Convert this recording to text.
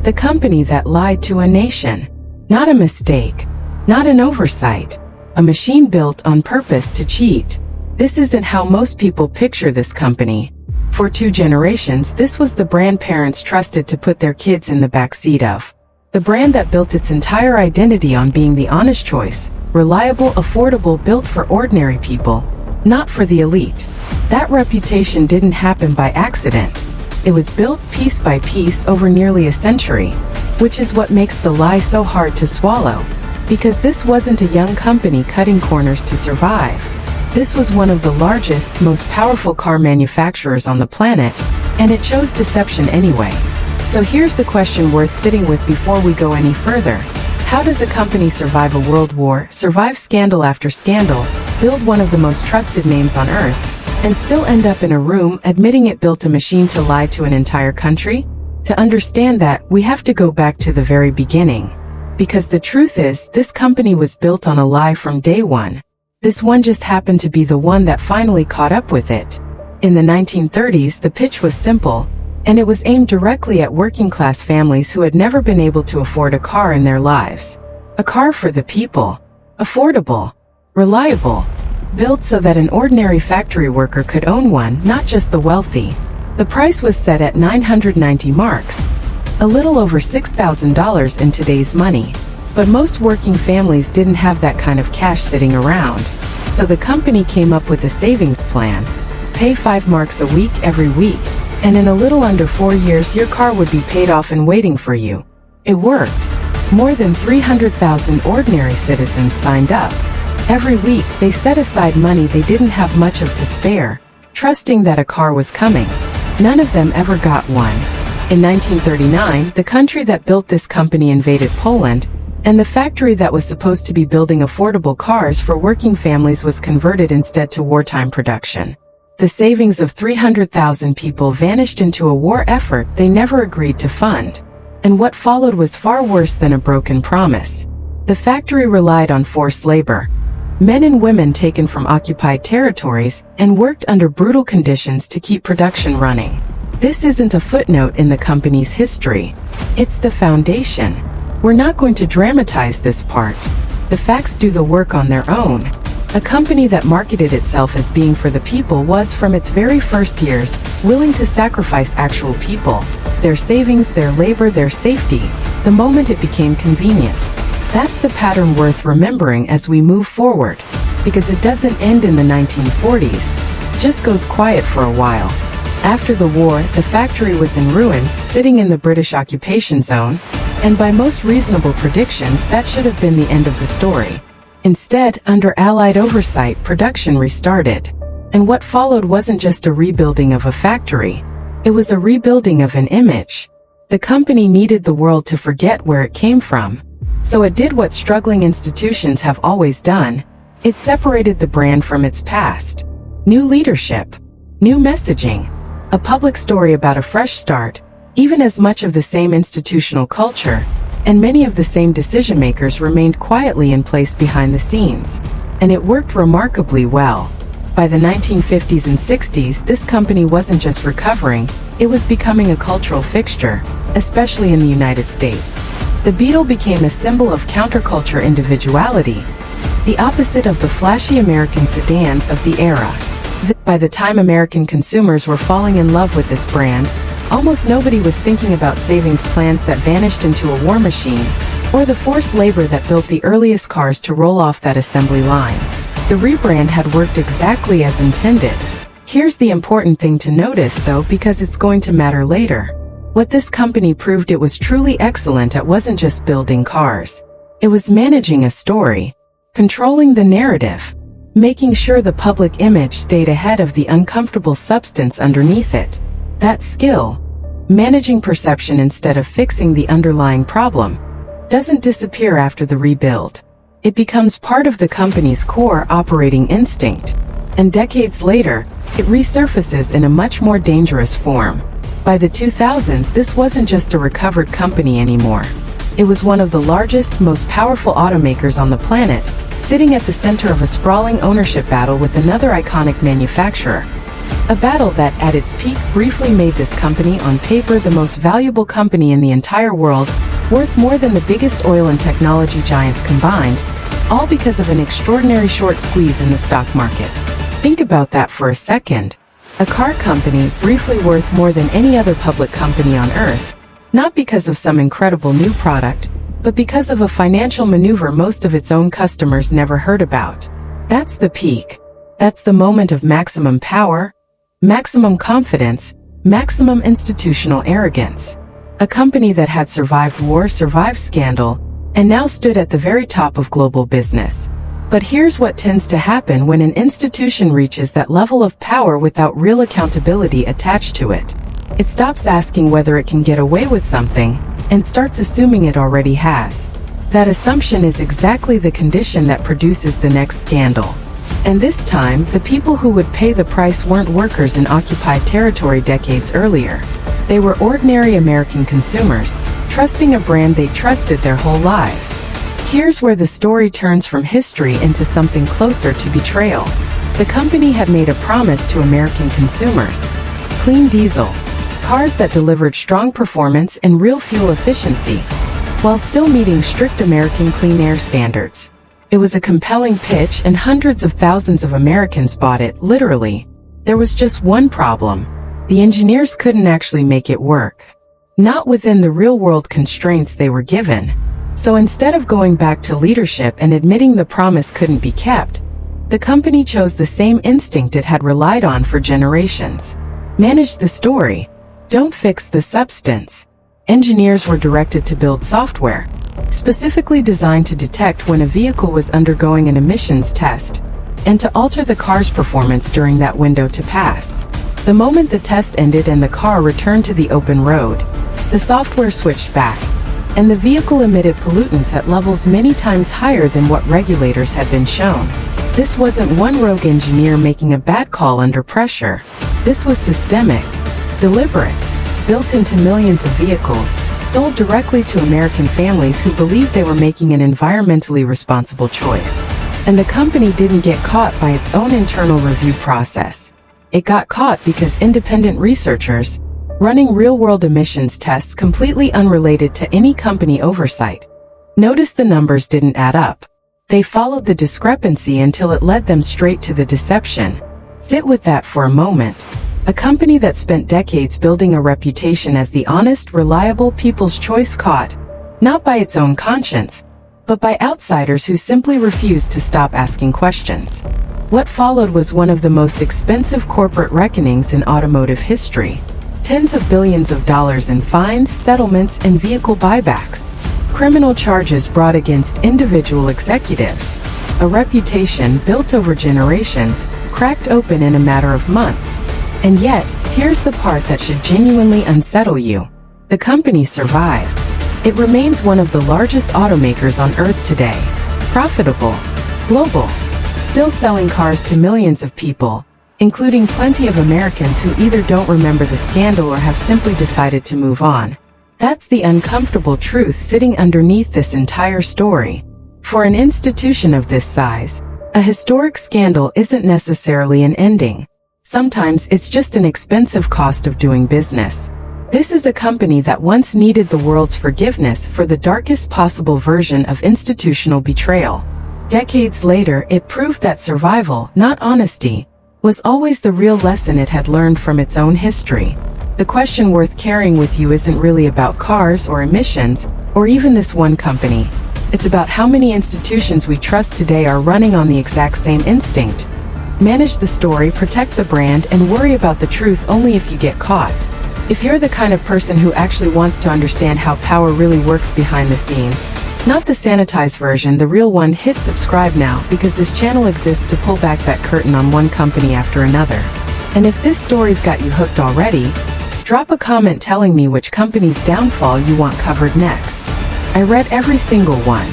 The company that lied to a nation. Not a mistake. Not an oversight. A machine built on purpose to cheat. This isn't how most people picture this company. For 2 generations, this was the brand parents trusted to put their kids in the backseat of. The brand that built its entire identity on being the honest choice, reliable, affordable, built for ordinary people, not for the elite. That reputation didn't happen by accident. It was built piece by piece over nearly a century, which is what makes the lie so hard to swallow. Because this wasn't a young company cutting corners to survive. This was one of the largest, most powerful car manufacturers on the planet, and it chose deception anyway. So here's the question worth sitting with before we go any further. How does a company survive a world war, survive scandal after scandal, build one of the most trusted names on earth, and still end up in a room admitting it built a machine to lie to an entire country? To understand that, we have to go back to the very beginning. Because the truth is, this company was built on a lie from day one. This one just happened to be the one that finally caught up with it. In the 1930s, the pitch was simple, and it was aimed directly at working-class families who had never been able to afford a car in their lives. A car for the people. Affordable. Reliable. Built so that an ordinary factory worker could own one, not just the wealthy. The price was set at 990 marks. A little over $6,000 in today's money. But most working families didn't have that kind of cash sitting around. So the company came up with a savings plan. Pay 5 marks a week every week, and in a little under 4 years your car would be paid off and waiting for you. It worked. More than 300,000 ordinary citizens signed up. Every week they set aside money they didn't have much of to spare, trusting that a car was coming. None of them ever got one. In 1939, the country that built this company invaded Poland, and the factory that was supposed to be building affordable cars for working families was converted instead to wartime production. The savings of 300,000 people vanished into a war effort they never agreed to fund. And what followed was far worse than a broken promise. The factory relied on forced labor. Men and women taken from occupied territories and worked under brutal conditions to keep production running. This isn't a footnote in the company's history. It's the foundation. We're not going to dramatize this part. The facts do the work on their own. A company that marketed itself as being for the people was, from its very first years, willing to sacrifice actual people, their savings, their labor, their safety, the moment it became convenient. That's the pattern worth remembering as we move forward, because it doesn't end in the 1940s, it just goes quiet for a while. After the war, the factory was in ruins, sitting in the British occupation zone, and by most reasonable predictions that should have been the end of the story. Instead, under Allied oversight, production restarted. And what followed wasn't just a rebuilding of a factory. It was a rebuilding of an image. The company needed the world to forget where it came from. So it did what struggling institutions have always done. It separated the brand from its past. New leadership. New messaging. A public story about a fresh start. Even as much of the same institutional culture, and many of the same decision-makers remained quietly in place behind the scenes. And it worked remarkably well. By the 1950s and 60s, this company wasn't just recovering, it was becoming a cultural fixture, especially in the United States. The Beetle became a symbol of counterculture individuality, the opposite of the flashy American sedans of the era. By the time American consumers were falling in love with this brand, almost nobody was thinking about savings plans that vanished into a war machine, or the forced labor that built the earliest cars to roll off that assembly line. The rebrand had worked exactly as intended. Here's the important thing to notice though, because it's going to matter later. What this company proved it was truly excellent at wasn't just building cars. It was managing a story, controlling the narrative, making sure the public image stayed ahead of the uncomfortable substance underneath it. That skill, managing perception instead of fixing the underlying problem, doesn't disappear after the rebuild. It becomes part of the company's core operating instinct, and decades later, it resurfaces in a much more dangerous form. By the 2000s, this wasn't just a recovered company anymore. It was one of the largest, most powerful automakers on the planet, sitting at the center of a sprawling ownership battle with another iconic manufacturer. A battle that, at its peak, briefly made this company on paper the most valuable company in the entire world, worth more than the biggest oil and technology giants combined, all because of an extraordinary short squeeze in the stock market. Think about that for a second. A car company briefly worth more than any other public company on earth, not because of some incredible new product, but because of a financial maneuver most of its own customers never heard about. That's the peak. That's the moment of maximum power, maximum confidence, maximum institutional arrogance. A company that had survived war, survived scandal, and now stood at the very top of global business. But here's what tends to happen when an institution reaches that level of power without real accountability attached to it. It stops asking whether it can get away with something, and starts assuming it already has. That assumption is exactly the condition that produces the next scandal. And this time, the people who would pay the price weren't workers in occupied territory decades earlier. They were ordinary American consumers, trusting a brand they trusted their whole lives. Here's where the story turns from history into something closer to betrayal. The company had made a promise to American consumers: clean diesel, cars that delivered strong performance and real fuel efficiency, while still meeting strict American clean air standards. It was a compelling pitch and hundreds of thousands of Americans bought it, literally. There was just one problem. The engineers couldn't actually make it work. Not within the real-world constraints they were given. So instead of going back to leadership and admitting the promise couldn't be kept, the company chose the same instinct it had relied on for generations. Manage the story. Don't fix the substance. Engineers were directed to build software, specifically designed to detect when a vehicle was undergoing an emissions test, and to alter the car's performance during that window to pass. The moment the test ended and the car returned to the open road, the software switched back, and the vehicle emitted pollutants at levels many times higher than what regulators had been shown. This wasn't one rogue engineer making a bad call under pressure. This was systemic, deliberate, built into millions of vehicles, sold directly to American families who believed they were making an environmentally responsible choice. And the company didn't get caught by its own internal review process. It got caught because independent researchers, running real-world emissions tests completely unrelated to any company oversight, noticed the numbers didn't add up. They followed the discrepancy until it led them straight to the deception. Sit with that for a moment. A company that spent decades building a reputation as the honest, reliable people's choice caught, not by its own conscience, but by outsiders who simply refused to stop asking questions. What followed was one of the most expensive corporate reckonings in automotive history. Tens of billions of dollars in fines, settlements, and vehicle buybacks. Criminal charges brought against individual executives. A reputation built over generations, cracked open in a matter of months. And yet, here's the part that should genuinely unsettle you. The company survived. It remains one of the largest automakers on Earth today. Profitable. Global. Still selling cars to millions of people, including plenty of Americans who either don't remember the scandal or have simply decided to move on. That's the uncomfortable truth sitting underneath this entire story. For an institution of this size, a historic scandal isn't necessarily an ending. Sometimes it's just an expensive cost of doing business. This is a company that once needed the world's forgiveness for the darkest possible version of institutional betrayal. Decades later, it proved that survival, not honesty, was always the real lesson it had learned from its own history. The question worth carrying with you isn't really about cars or emissions, or even this one company. It's about how many institutions we trust today are running on the exact same instinct. Manage the story, protect the brand, and worry about the truth only if you get caught. If you're the kind of person who actually wants to understand how power really works behind the scenes, not the sanitized version, the real one, hit subscribe now, because this channel exists to pull back that curtain on one company after another. And if this story's got you hooked already, drop a comment telling me which company's downfall you want covered next. I read every single one.